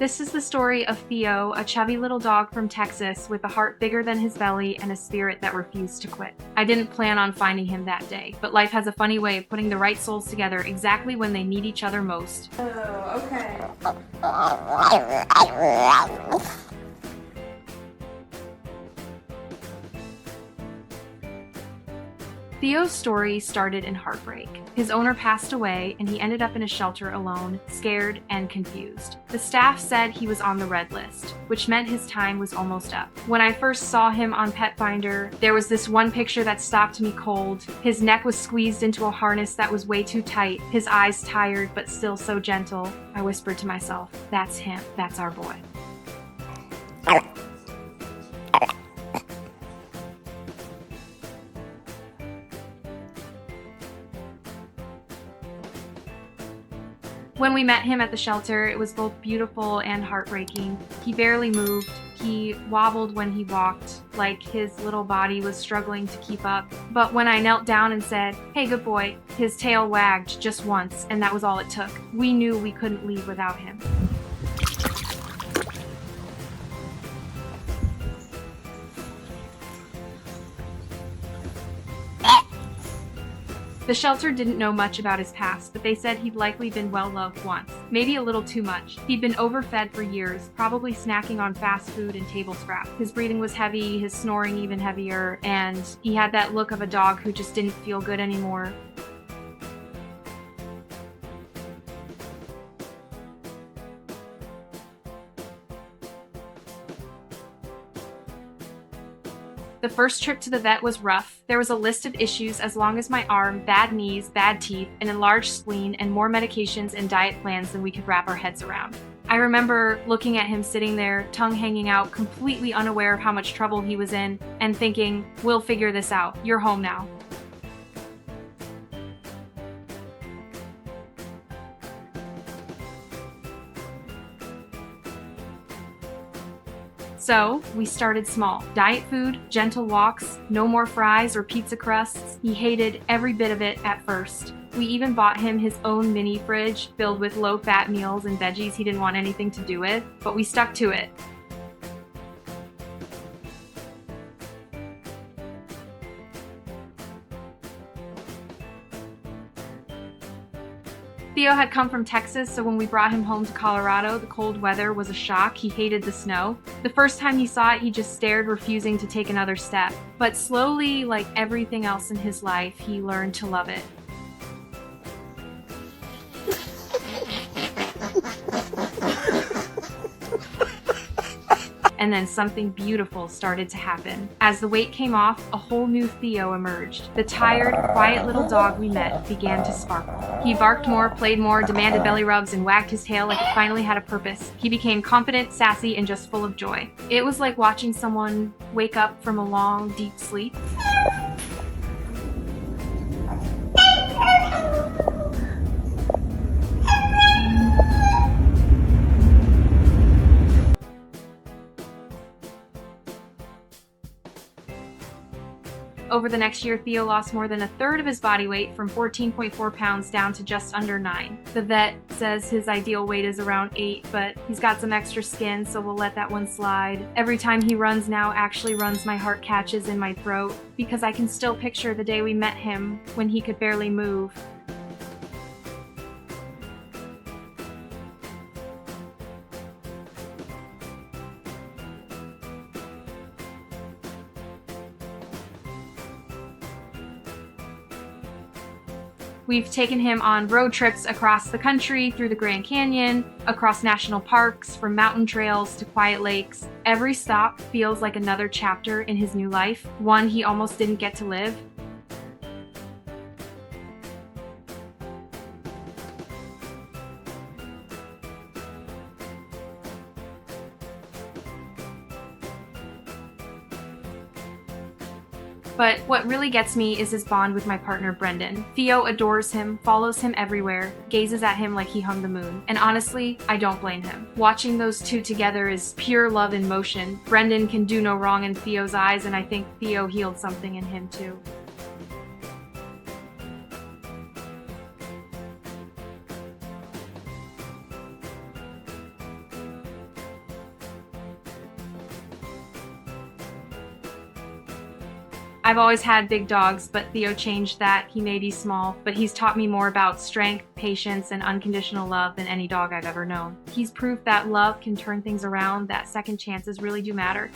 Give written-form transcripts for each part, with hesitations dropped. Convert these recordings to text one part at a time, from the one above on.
This is the story of Theo, a chubby little dog from Texas with a heart bigger than his belly and a spirit that refused to quit. I didn't plan on finding him that day, but life has a funny way of putting the right souls together exactly when they need each other most. Oh, okay. Theo's story started in heartbreak. His owner passed away, and he ended up in a shelter alone, scared and confused. The staff said he was on the red list, which meant his time was almost up. When I first saw him on Pet Finder, there was this one picture that stopped me cold. His neck was squeezed into a harness that was way too tight, his eyes tired but still so gentle. I whispered to myself, "That's him. That's our boy." When we met him at the shelter, it was both beautiful and heartbreaking. He barely moved. He wobbled when he walked, like his little body was struggling to keep up. But when I knelt down and said, "Hey, good boy," his tail wagged just once, and that was all it took. We knew we couldn't leave without him. The shelter didn't know much about his past, but they said he'd likely been well-loved once, maybe a little too much. He'd been overfed for years, probably snacking on fast food and table scraps. His breathing was heavy, his snoring even heavier, and he had that look of a dog who just didn't feel good anymore. The first trip to the vet was rough. There was a list of issues as long as my arm, bad knees, bad teeth, an enlarged spleen, and more medications and diet plans than we could wrap our heads around. I remember looking at him sitting there, tongue hanging out, completely unaware of how much trouble he was in, and thinking, "We'll figure this out. You're home now." So, we started small. Diet food, gentle walks, no more fries or pizza crusts. He hated every bit of it at first. We even bought him his own mini fridge filled with low-fat meals and veggies he didn't want anything to do with, but we stuck to it. Theo had come from Texas, so when we brought him home to Colorado, the cold weather was a shock. He hated the snow. The first time he saw it, he just stared, refusing to take another step. But slowly, like everything else in his life, he learned to love it. And then something beautiful started to happen. As the weight came off, a whole new Theo emerged. The tired, quiet little dog we met began to sparkle. He barked more, played more, demanded belly rubs, and wagged his tail like it finally had a purpose. He became confident, sassy, and just full of joy. It was like watching someone wake up from a long, deep sleep. Over the next year, Theo lost more than a third of his body weight, from 14.4 pounds down to just under 9. The vet says his ideal weight is around 8, but he's got some extra skin, so we'll let that one slide. Every time he runs now actually runs, my heart catches in my throat, because I can still picture the day we met him when he could barely move. We've taken him on road trips across the country, through the Grand Canyon, across national parks, from mountain trails to quiet lakes. Every stop feels like another chapter in his new life, one he almost didn't get to live. But what really gets me is his bond with my partner, Brendan. Theo adores him, follows him everywhere, gazes at him like he hung the moon. And honestly, I don't blame him. Watching those two together is pure love in motion. Brendan can do no wrong in Theo's eyes, and I think Theo healed something in him too. I've always had big dogs, but Theo changed that. He made he's small, but he's taught me more about strength, patience, and unconditional love than any dog I've ever known. He's proof that love can turn things around, that second chances really do matter.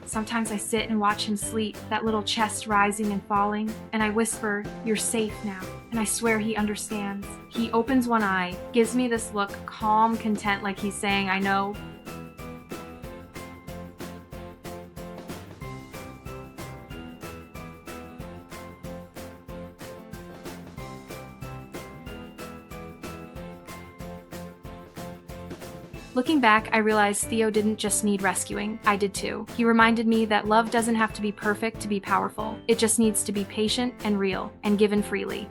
Sometimes I sit and watch him sleep, that little chest rising and falling, and I whisper, "You're safe now." And I swear he understands. He opens one eye, gives me this look, calm, content, like he's saying, "I know." Looking back, I realized Theo didn't just need rescuing, I did too. He reminded me that love doesn't have to be perfect to be powerful. It just needs to be patient and real, and given freely.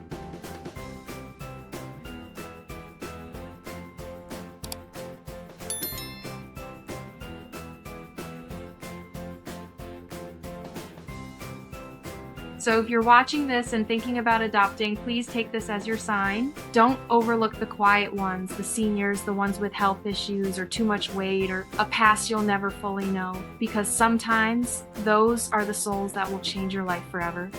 So if you're watching this and thinking about adopting, please take this as your sign. Don't overlook the quiet ones, the seniors, the ones with health issues or too much weight or a past you'll never fully know, because sometimes those are the souls that will change your life forever.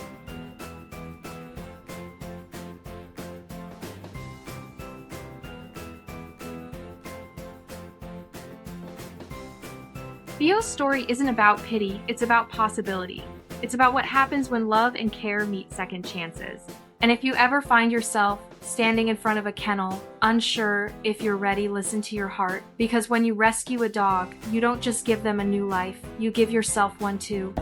Theo's story isn't about pity, it's about possibility. It's about what happens when love and care meet second chances. And if you ever find yourself standing in front of a kennel, unsure if you're ready, listen to your heart. Because when you rescue a dog, you don't just give them a new life, you give yourself one too.